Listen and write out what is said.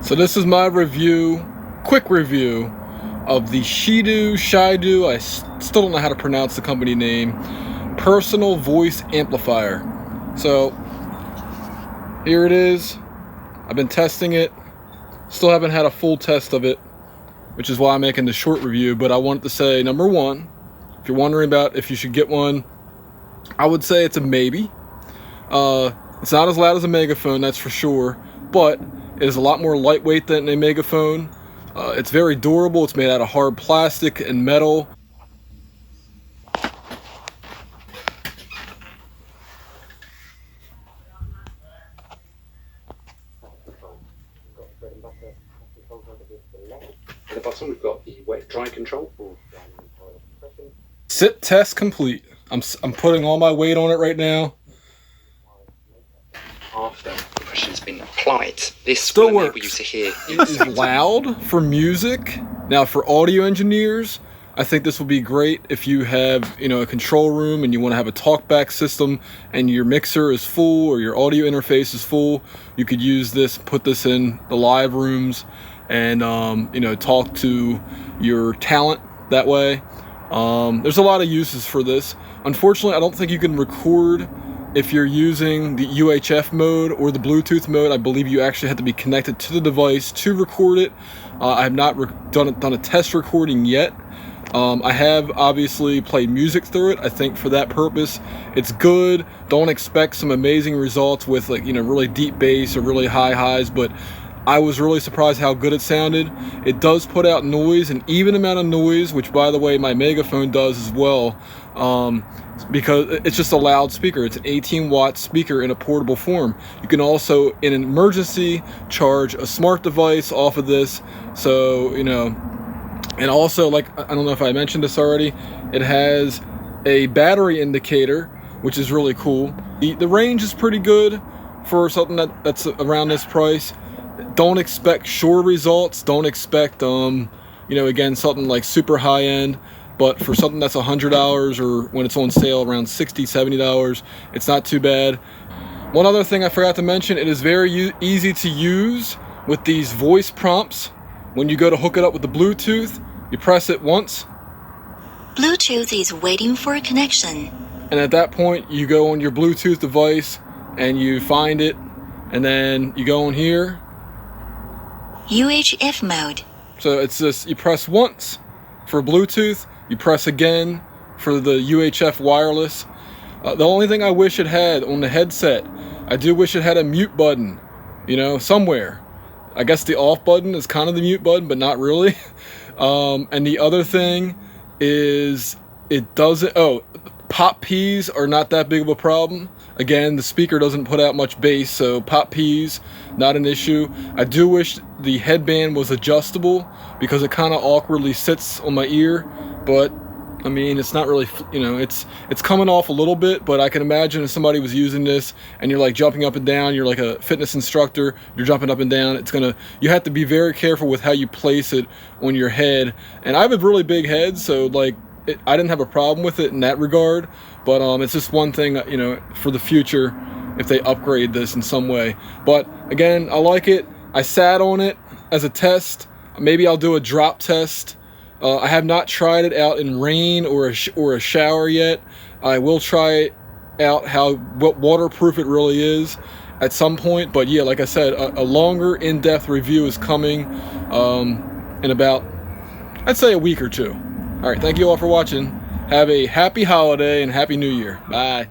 So this is my review, quick review of the Shidu, I still don't know how to pronounce the company name, personal voice amplifier. So here it is. I've been testing it. Still haven't had a full test of it, which is why I'm making the short review. But I wanted to say, number one, if you're wondering about if you should get one, I would say it's a maybe. It's not as loud as a megaphone, that's for sure, but it is a lot more lightweight than a megaphone. It's very durable. It's made out of hard plastic and metal. At the bottom we've got the wet dry control. Sit test complete. I'm putting all my weight on it right now. After the pressure has been applied, this still will works. enable you to hear. It is loud for music. Now for audio engineers, I think this will be great if you have, a control room and you want to have a talkback system and your mixer is full or your audio interface is full. You could use this, put this in the live rooms and talk to your talent that way. There's a lot of uses for this. Unfortunately, I don't think you can record if you're using the UHF mode or the Bluetooth mode. I believe you actually have to be connected to the device to record it. I have not done a test recording yet. I have obviously played music through it. I think for that purpose, it's good. Don't expect some amazing results with really deep bass or really high highs, but I was really surprised how good it sounded. It does put out noise, an even amount of noise, which by the way my megaphone does as well, because it's just a loud speaker. It's an 18-watt speaker in a portable form. You can also, in an emergency, charge a smart device off of this. So, and also, I don't know if I mentioned this already, it has a battery indicator, which is really cool. The range is pretty good for something that's around this price. Don't expect sure results. Don't expect, again, something like super high end. But for something that's $100 or when it's on sale around $60, $70, it's not too bad. One other thing I forgot to mention, it is very easy to use with these voice prompts. When you go to hook it up with the Bluetooth, you press it once. Bluetooth is waiting for a connection. And at that point, you go on your Bluetooth device and you find it. And then you go on here. UHF mode. So it's just, you press once for Bluetooth, you press again for the UHF wireless. The only thing I wish it had on the headset, I do wish it had a mute button, somewhere. I guess the off button is kind of the mute button, but not really. And the other thing is it doesn't, pop Ps are not that big of a problem. Again, the speaker doesn't put out much bass, so pop Ps, not an issue. I do wish the headband was adjustable because it kind of awkwardly sits on my ear, but I mean, it's not really, it's coming off a little bit, but I can imagine if somebody was using this and you're jumping up and down, you're like a fitness instructor, you're jumping up and down, you have to be very careful with how you place it on your head. And I have a really big head, so I didn't have a problem with it in that regard, but it's just one thing, for the future if they upgrade this in some way. But again, I like it. I sat on it as a test. Maybe I'll do a drop test. I have not tried it out in rain or a shower yet. I will try out what waterproof it really is at some point. But yeah, like I said, a longer in-depth review is coming in about, I'd say, a week or two. All right, thank you all for watching. Have a happy holiday and happy new year. Bye.